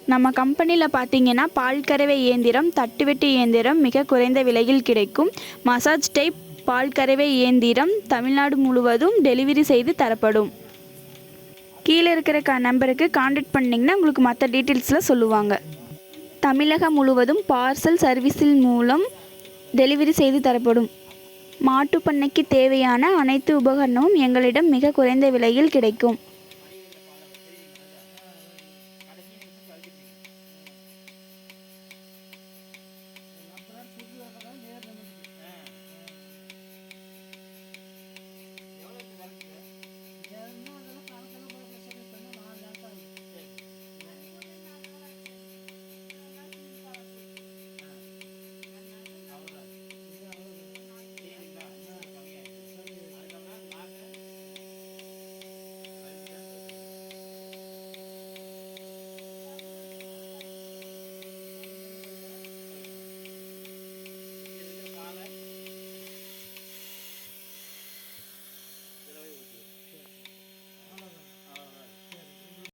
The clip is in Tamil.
நம்ம கம்பெனியில் பார்த்தீங்கன்னா பால் கறவை இயந்திரம், தட்டுவெட்டு இயந்திரம் மிக குறைந்த விலையில் கிடைக்கும். மசாஜ் டைப் பால் கறவை இயந்திரம் தமிழ்நாடு முழுவதும் டெலிவரி செய்து தரப்படும். கீழே இருக்கிற நம்பருக்கு கான்டாக்ட் பண்ணிங்கன்னா உங்களுக்கு மற்ற டீட்டெயில்ஸில் சொல்லுவாங்க. தமிழகம் முழுவதும் பார்சல் சர்வீஸில் மூலம் டெலிவரி செய்து தரப்படும். மாட்டுப் பண்ணைக்கு தேவையான அனைத்து உபகரணமும் எங்களிடம் மிக குறைந்த விலையில் கிடைக்கும்.